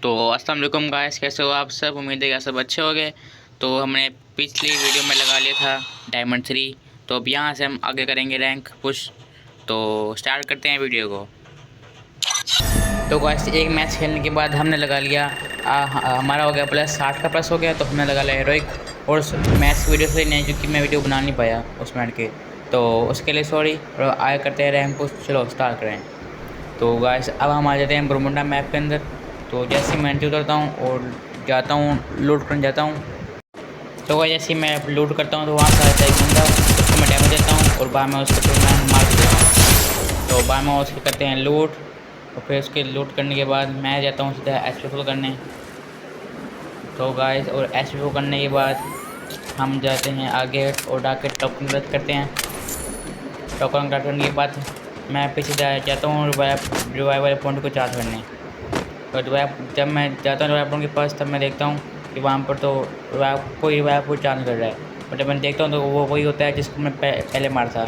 तो अस्सलाम वालेकुम गाइस, कैसे हो आप सब। उम्मीद है कि आप सब अच्छे हो गए। तो हमने पिछली वीडियो में लगा लिया था डायमंड 3। तो अब यहाँ से हम आगे करेंगे रैंक पुश। तो स्टार्ट करते हैं वीडियो को। तो गाइस एक मैच खेलने के बाद हमने लगा लिया हमारा हो गया प्लस 60 का प्लस हो गया। तो हमने लगा लिया हेरोइक। और मैच वीडियो से नहीं, क्योंकि मैं वीडियो बना नहीं पाया उस मैच के, तो उसके लिए सॉरी। और आगे करते हैं रैंक पुश। चलो स्टार्ट करें। तो गाइस अब हम आ जाते हैं बरमुंडा मैप के अंदर। तो जैसे ही मैं एंट्री उतरता हूँ और जाता हूँ लूट करने जाता हूँ। तो गाइस जैसे ही मैं लूट करता हूँ तो वहाँ से आता है एक बंदा, उसको मैं डैमेज देता हूँ और बाद में उसको फिर मैं मार देता हूँ। तो बाद में उसके करते हैं लूट। और फिर उसके लूट करने के बाद मैं जाता हूँ सीधा एच फुल करने। तो गाइस और एच फुल करने के बाद हम जाते हैं आगे और डाके टोकन रद्द करते हैं। टोकन रद्द करने के बाद मैं पीछे जाता हूँ रिवाइवल पॉइंट को चार्ज करने। तो जब मैं जाता हूँ रिवाइव पॉइंट के पास, तब मैं देखता हूँ कि वहाँ पर तो रिवाइव को चार्ज कर रहा है। और जब मैं देखता हूँ तो वो वही होता है जिसको मैं पहले मारा था।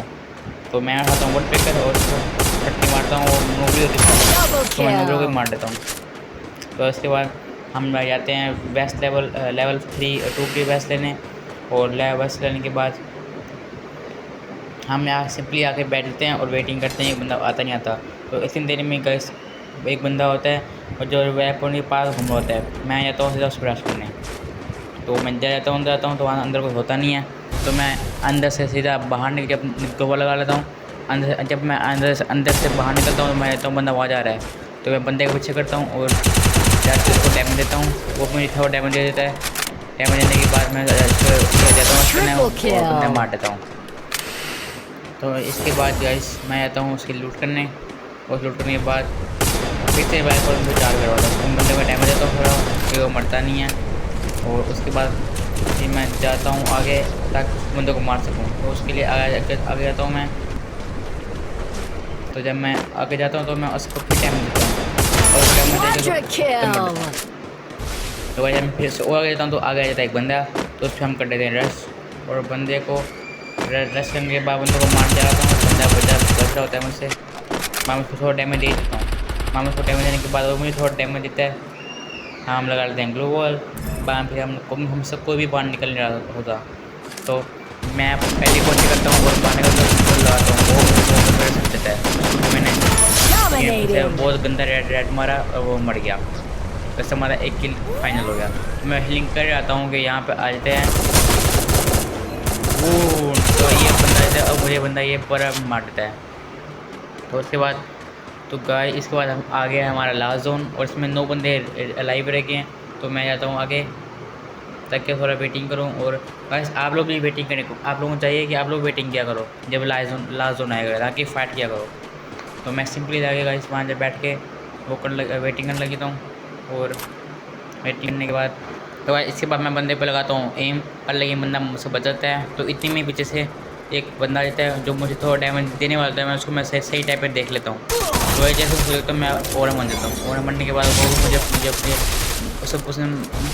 तो मैं उठाता हूँ वोट पेकर और उसको फटनी मारता हूँ। वो नोबरी होती है तो मैं नोबरी को भी मार देता हूँ। तो इसके बाद हम जाते हैं वेस्ट लेवल 2 की वेस्ट लेने। और वेस्ट लेने के बाद हम यहाँ सिंपली आके बैठते हैं और वेटिंग करते हैं। एक बंदा आता नहीं आता। तो इतनी देर में गैस एक बंदा होता है और जो वेपन के पास घूम रहा होता है। मैं जाता हूँ सीधा उसको रश करने। तो मैं जाता हूँ तो वहाँ अंदर कोई होता नहीं है। तो मैं अंदर से सीधा बाहर निकल जब गोवा लगा लेता हूँ। जब मैं अंदर से बाहर निकलता हूँ तो मैं देखता हूँ बंदा वहाँ जा रहा है। तो मैं बंदे के पीछे करता हूँ और जाके उसको डैमेज देता हूँ। वो मुझे थोड़ा डैमेज दे देता है। डैमेज देने के बाद मैं जाता हूँ और बंदा मार देता हूँ। तो इसके बाद गाइस मैं आता हूँ उसकी लूट करने। और लूट करने के बाद फिर से बाइक और उनको चार्ज करवाता हूँ। उन बंदे को डैमेज देता हूँ थोड़ा कि वो मरता नहीं है। और उसके बाद फिर मैं जाता हूँ आगे ताकि उस बंदे को मार सकूँ। तो उसके लिए आगे जाता हूँ मैं। तो जब मैं आगे जाता हूँ तो मैं उसको फिर डैमेज देता हूँ और डैमेज देते तो वैसे मैं फिर से और आगे जाता हूँ तो आगे आ जाता है एक बंदा। तो उस पर हम कर देते हैं रश। और बंदे को रश करने के बाद बंदे को मार जाता हूँ। बंदा बच रहा होता है मुझसे। मैं उसको थोड़ा डैमेज दे देता हूँ। मैं उसको डैमेज देने के बाद वो मुझे थोड़ा डैमेज देता है। हम लगा लेते हैं ग्लू वॉल। बाद फिर हम सबको भी बाहर निकल रहा होता। तो मैं पहले कोशिश करता हूँ और बाहर निकलता हूँ लगाता हूँ। वो सब देता है। मैंने बहुत गंदा रेड मारा और वो मर गया। बस हमारा एक किल फाइनल हो गया। मैं हीलिंग कर आता हूँ कि यहाँ पे आ जाते हैं। तो ये बंदा और मुझे बंदा ये पूरा मार देता है। तो उसके बाद तो गाय इसके बाद हम आ गया हमारा लास्ट जोन और इसमें 9 बंदे अलाइव रह गए हैं। तो मैं जाता हूँ आगे ताकि थोड़ा वेटिंग करूँ। और गाइस आप लोग भी वेटिंग करें। आप लोगों को चाहिए कि आप लोग वेटिंग किया करो जब लास्ट जोन आएगा ताकि फाइट किया करो। तो मैं सिंपली जाके गाइस वहाँ जब बैठ के वो वेटिंग करने लगी हूँ। और वेटिंग करने के बाद तो इसके बाद मैं बंदे पे लगाता हूँ एम पर, लेकिन बंदा मुझसे बच जाता है। तो इतनी में पीछे से एक बंदा रहता है जो मुझे थोड़ा डैमेज देने वाला था। मैं उसको मैं सही टाइप पे देख लेता हूँ। तो जैसे उसको देखता हूँ मैं और बन देता हूँ। और बनने के बाद वो मुझे अपने उसने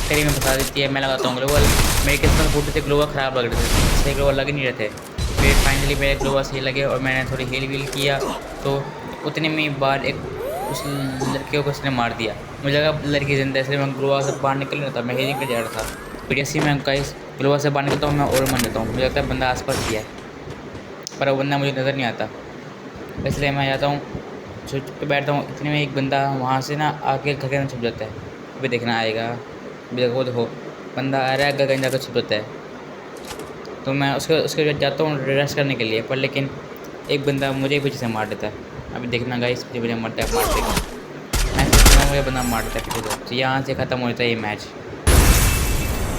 तेरी में फंसा देती है। मैं लगाता हूँ ग्लोवल। मेरे किस्मत फूटे थे, ग्लोवल ख़राब लग रहे थे, सही ग्लोवल लग नहीं रहे थे। फिर फाइनली मेरे ग्लोवल सही लगे और मैंने थोड़ी हील वील किया। तो उतने में बार एक उस लड़के को उसने मार दिया। मुझे लगा लड़की जिंदा, इसलिए मैं ग्लोवा से बाहर निकल रहा था। मैं हीलिंग कर जा रहा था। फिर जैसे मैं गाइस ग्लोवा से बाहर निकलता हूँ मैं और मन देता हूँ। मुझे लगता है बंदा आसपास ही है, पर वो बंदा मुझे नज़र नहीं आता। इसलिए मैं जाता हूँ छुप के बैठता हूँ। इतने में एक बंदा वहाँ से ना आके घर के अंदर छुप जाता है। अभी देखना आएगा, अभी देखो बंदा आ रहा है घर के अंदर छुप जाता है। तो मैं उसके जाता हूँ रेस्ट करने के लिए, पर लेकिन एक बंदा मुझे पीछे से मार देता है। अभी देखना गाइस मुझे मरता है, मार देगा। मुझे बंदा मार देता है पीछे से। तो यहाँ से ख़त्म हो जाता है ये मैच।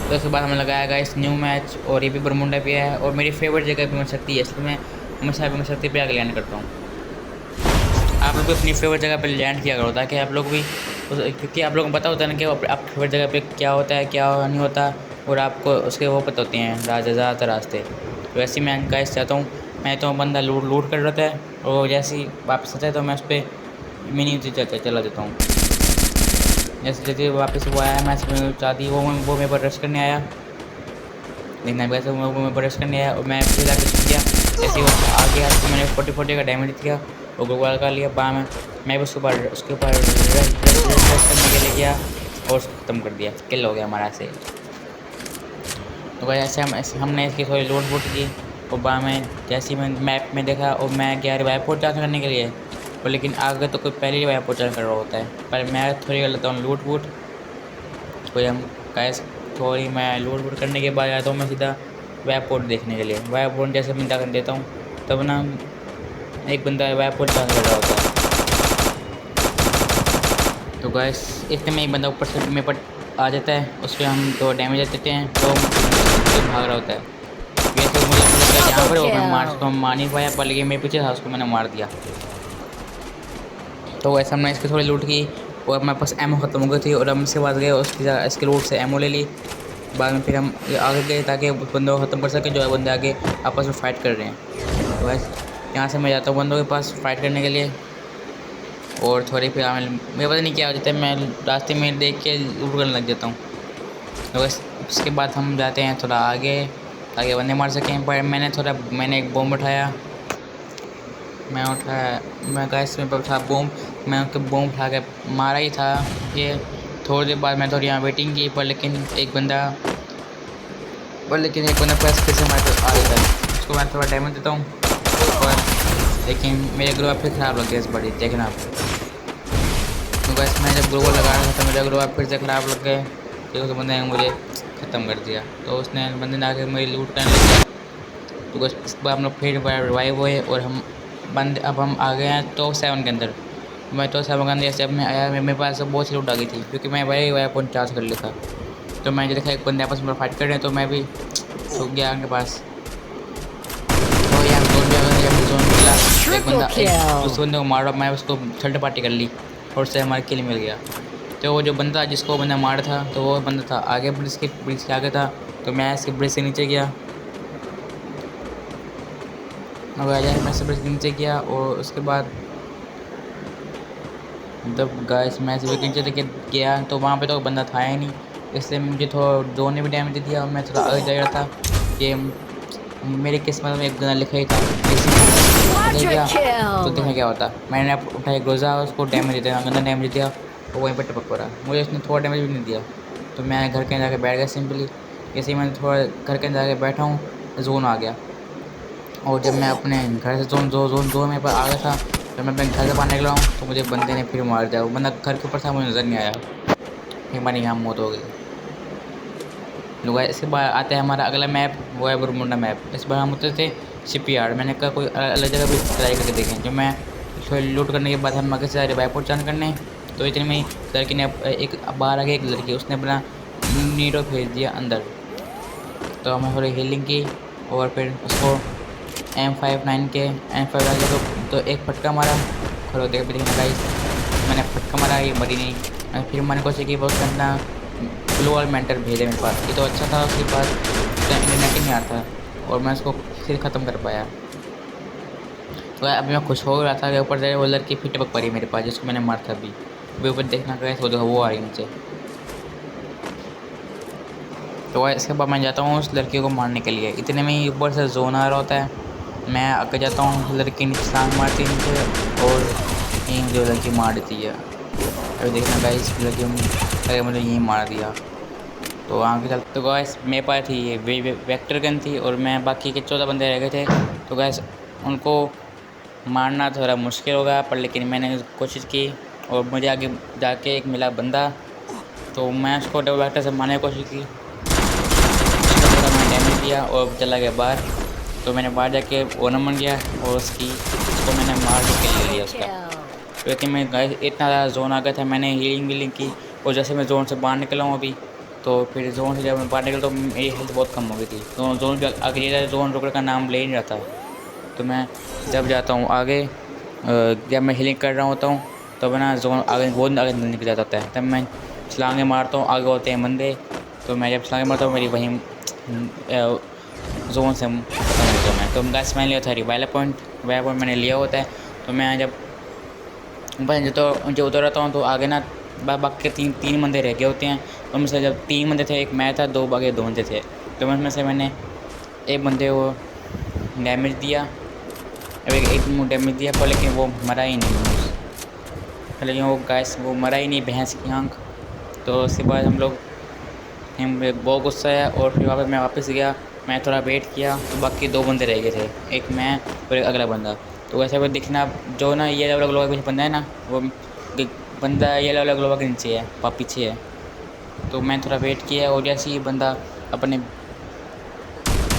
तो उसके बाद हमें लगाया गाइस न्यू मैच। और ये भी बरमुंडा पे है और मेरी फेवरेट जगह भी मिल सकती है, इसलिए मैं हमेशा भी शक्ति पे आगे लैंड करता हूँ। आप लोग भी अपनी फेवरेट जगह पे लैंड किया करो ताकि आप लोग भी, क्योंकि आप लोगों को पता होता है ना कि आपकी फेवरेट जगह पे क्या होता है क्या नहीं होता। और आपको उसके वो पता होते हैं ज़्यादातर रास्ते। तो वैसे ही मैं गाइस चाहता हूँ, मैं तो बंदा लूट कर रहता है और जैसे ही वापस आता है तो मैं उस पर मिनी चला देता हूँ। जैसे जैसे वापस वो आया मैच में चाहती वो मेरे पर रश करने आया। लेकिन वैसे वो मेरे पर रश करने आया और मैं फिर जाकर छूट गया। जैसे वो आ गया तो मैंने 40 का डैमेज दिया और गोल कर लिया। बाद में मैं उसके ऊपर रश करने के लिए गया। और उसको ख़त्म कर दिया, किल हो गया हमारा से। तो भाई ऐसे हमने इसकी थोड़ी लूट वूट की। और बाद में जैसे ही मैं मैप में देखा और मैं गया एयरपोर्ट चार्ज करने के लिए, और लेकिन आगे तो कोई पहले ही एयरपोर्ट चार्ज कर रहा होता है, पर मैं थोड़ी कर लेता हूँ लूट वूट। कोई हम कैश थोड़ी मैं लूट वूट करने के बाद आता हूँ मैं सीधा एयरपोर्ट देखने के लिए। एयरपोर्ट जैसे मैं कर देता हूँ तब ना एक बंदा एयरपोर्ट चार्ज कर रहा होता है। तो गैस इतने में एक बंदा ऊपर से मेरे पर आ जाता है, उस पर हम तो डैमेज देते हैं तो भाग रहा होता है। वैसे मुझे लगता है जहाँ पर वो मैं मार नहीं पाया, पर लेकिन मेरे पीछे था उसको मैंने मार दिया। तो वैसे हमने इसकी थोड़ी लूट की और हमारे पास एमओ ख़त्म हो गई थी, और हम इसके बाद गए उसकी इसके लूट से एमओ ले ली। बाद में फिर हम आगे गए ताकि बंदों को ख़त्म कर सकें जो बंदे आगे आपस में फ़ाइट कर रहे हैं। तो बस यहाँ से मैं जाता हूँ बंदों के पास फ़ाइट करने के लिए। और थोड़ी फिर मेरे पता नहीं क्या हो जाता है, मैं रास्ते में देख के लूट करने लग जाता हूँ। तो बस उसके बाद हम जाते हैं थोड़ा आगे ताकि बंदे मार सकें। पर मैंने एक बॉम्ब उठाया। मैं गैस में था बॉम्ब, मैं उसके बॉम्ब उठा के मारा ही था। ये थोड़ी देर बाद मैं थोड़ी यहाँ वेटिंग की, पर लेकिन एक बंदा प्रेस फिर से हमारे पास आ जाता है। उसको मैं थोड़ा डैमेज देता हूँ, और लेकिन मेरे ग्रो फिर ख़राब लग गया इस बड़ी, देखना आप। तो बस मैं जब ग्रो लगा रहा था तो मेरे ग्रो फिर से ख़राब लग गए, तो उस बंदे ने मुझे ख़त्म कर दिया। तो उसने बंदे ने आके मेरी लूट करने लग गया। तो बस इस बार हम लोग फिर रिवाइव हुए और अब हम आ गए हैं टॉप 7 के अंदर। मैं टॉप 7 के अंदर जब मैं आया मेरे पास बहुत सी लूट आ गई थी, क्योंकि मैं वही वेपन चार्ज कर लिया था। तो मैं देखा एक बंदे आपस में फाइट कर रहे हैं, तो मैं भी छुप गया उनके पास। तो यार जोन मिला, एक बंदा उस बंदे को मारा, मैं उसको थर्ड पार्टी कर ली और उससे हमारा किल मिल गया। तो वो जो बंदा जिसको बंदा मारा था, तो वो बंदा था आगे ब्रिज के आगे था। तो मैं इसके ब्रिज से नीचे गया, अब आ जाए मैं सब नीचे गया। और उसके बाद जब गाइस मैं सब नीचे लेके गया तो वहाँ पे तो बंदा था ही नहीं, इसलिए मुझे थोड़ा ड्रोन ने भी डैमेज दे दिया और मैं थोड़ा आगे जा रहा था कि मेरी किस्मत में एक बंदा लिखा ही था। गया तो देखा क्या होता, मैंने उठाया ग्रोजा, उसको डैमेज दे दिया, गंदा डैमेज दिया, और वहीं पर टपक पड़ा। मुझे उसने थोड़ा डैमेज भी नहीं दिया। तो मैं घर के अंदर जाके बैठ गया सिंपली। जैसे ही मैंने थोड़ा घर के अंदर जाके बैठा हूँ, जोन आ गया। और जब मैं अपने घर से जोन में पर आ गया था, जब मैं अपने घर से बाहर निकला हूँ तो मुझे बंदे ने फिर मार दिया। वो बंदा घर के ऊपर था, मुझे नज़र नहीं आया, फिर हमारी यहाँ मौत हो गई। लोग इसके बाद आता है हमारा अगला मैप, वो है बरमुंडा मैप। इस बार हम उतरे थे शिपयार्ड। मैंने कहा कोई अलग जगह भी ट्राई करके देखें। जब मैं थोड़ी लूट करने के बाद हम आगे से रिवाइव चांद करने, तो इतने में लड़की ने एक बाहर आगे एक लड़की उसने अपना नीडो भेज दिया अंदर। तो हमें थोड़ी हीलिंग की और फिर उसको M59 के M5 आगे तो एक फटका मारा। खड़ो देख भी गाइस, मैंने फटका मारा, ये मरी नहीं। फिर मैंने कोशिश की बहुत अपना ग्लोअल मेंटर भेजे मेरे पास, ये तो अच्छा था। उसके बाद इंटरनेट ही नहीं आता और मैं उसको फिर ख़त्म कर पाया। तो अभी मैं खुश हो रहा था कि ऊपर से वो लड़की फिर टपक पड़ी मेरे पास जिसको मैंने मारा था। अभी ऊपर देखना गया तो वो आ रही नीचे। तो इसके बाद मैं जाता हूँ उस लड़की को मारने के लिए। इतने में ही ऊपर से जोन आ रहा होता है, मैं आगे जाता हूँ, लड़की नीचे टांग मारती है नीचे और यहीं जो लड़की मार देती है। अभी देखना गाइस, लड़की अरे मुझे यहीं मार दिया। तो आगे चल तो गाइस मेरे पास थी ये वेक्टर गन थी और मैं बाकी के 14 बंदे रह गए थे। तो गाइस उनको मारना थोड़ा मुश्किल होगा, पर लेकिन मैंने कोशिश की और मुझे आगे जाके एक मिला बंदा। तो मैं उसको डबल वेक्टर से मारने की कोशिश की, मैंने डैमेज दिया और चला गया बाहर। तो मैंने बाहर जाके ओनम बन गया और उसको मैंने मार के ले लिया उसका। तो लेकिन मैं इतना ज़्यादा जोन आ गया था, मैंने हीलिंग वीलिंग की। और जैसे मैं जोन से बाहर निकला हूँ अभी, तो फिर जोन से जब मैं बाहर निकला तो मेरी हेल्थ बहुत कम हो गई थी। तो जोन भी अगली जोन रुकने का नाम ले ही नहीं रहा था। तो मैं जब जाता हूँ आगे, जब मैं हीलिंग कर रहा होता हूँ तो ना जोन आगे बहुत आगे निकल जाता होता है। तब मैं छलांगे मारता हूँ, आगे होते हैं बंदे। तो मैं जब छलांगे मारता हूँ मेरी वहीं जोन से खत्म होता हूँ मैं। तो गैस मैंने लिया था रिवाइल पॉइंट मैंने लिया होता है। तो मैं जब उतर आता हूँ तो आगे ना बाकी के तीन बंदे रह गए होते हैं। तो उनमें से जब 3 बंदे थे, एक मैं था, 2 बाकी 2 बंदे थे। तो उनमें से मैंने एक बंदे को डैमेज दिया, एक डैमेज दिया, पर लेकिन वो मरा ही नहीं। लेकिन वो गैस वो मरा ही नहीं, भैंस की आँख। तो उसके बाद हम बहुत गुस्सा आया और फिर वहाँ पे मैं वापस गया। मैं थोड़ा वेट किया तो बाकी 2 बंदे रह गए थे, एक मैं और एक अगला बंदा। तो वैसे वो दिखना जो ना ये वाला ग्लोवा के पीछे बंदा है ना, वो बंदा ये वाला ग्लोवा के नीचे है, पीछे है। तो मैं थोड़ा वेट किया और जैसे ही बंदा अपने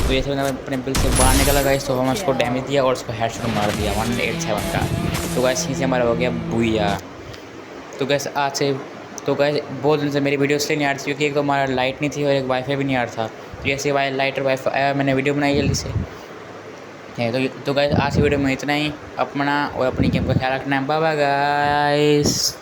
बिल से बाहर निकला गाइस, तो हमने उसको डैमेज दिया और उसको हेडशॉट मार दिया 187 का। तो गाइस यहीं से हमारा हो गया बुया। तो गैस आज से तो गैस बहुत दिन से मेरी वीडियो इसलिए नहीं आ रही थी क्योंकि एक तो हमारा लाइट नहीं थी और एक वाईफाई भी नहीं आ रहा था। तो जैसे लाइट और वाईफाई आया मैंने वीडियो बनाई जल्दी से है। तो गैस आज की वीडियो में इतना ही। अपना और अपनी गेम का ख्याल रखना है। Bye bye guys.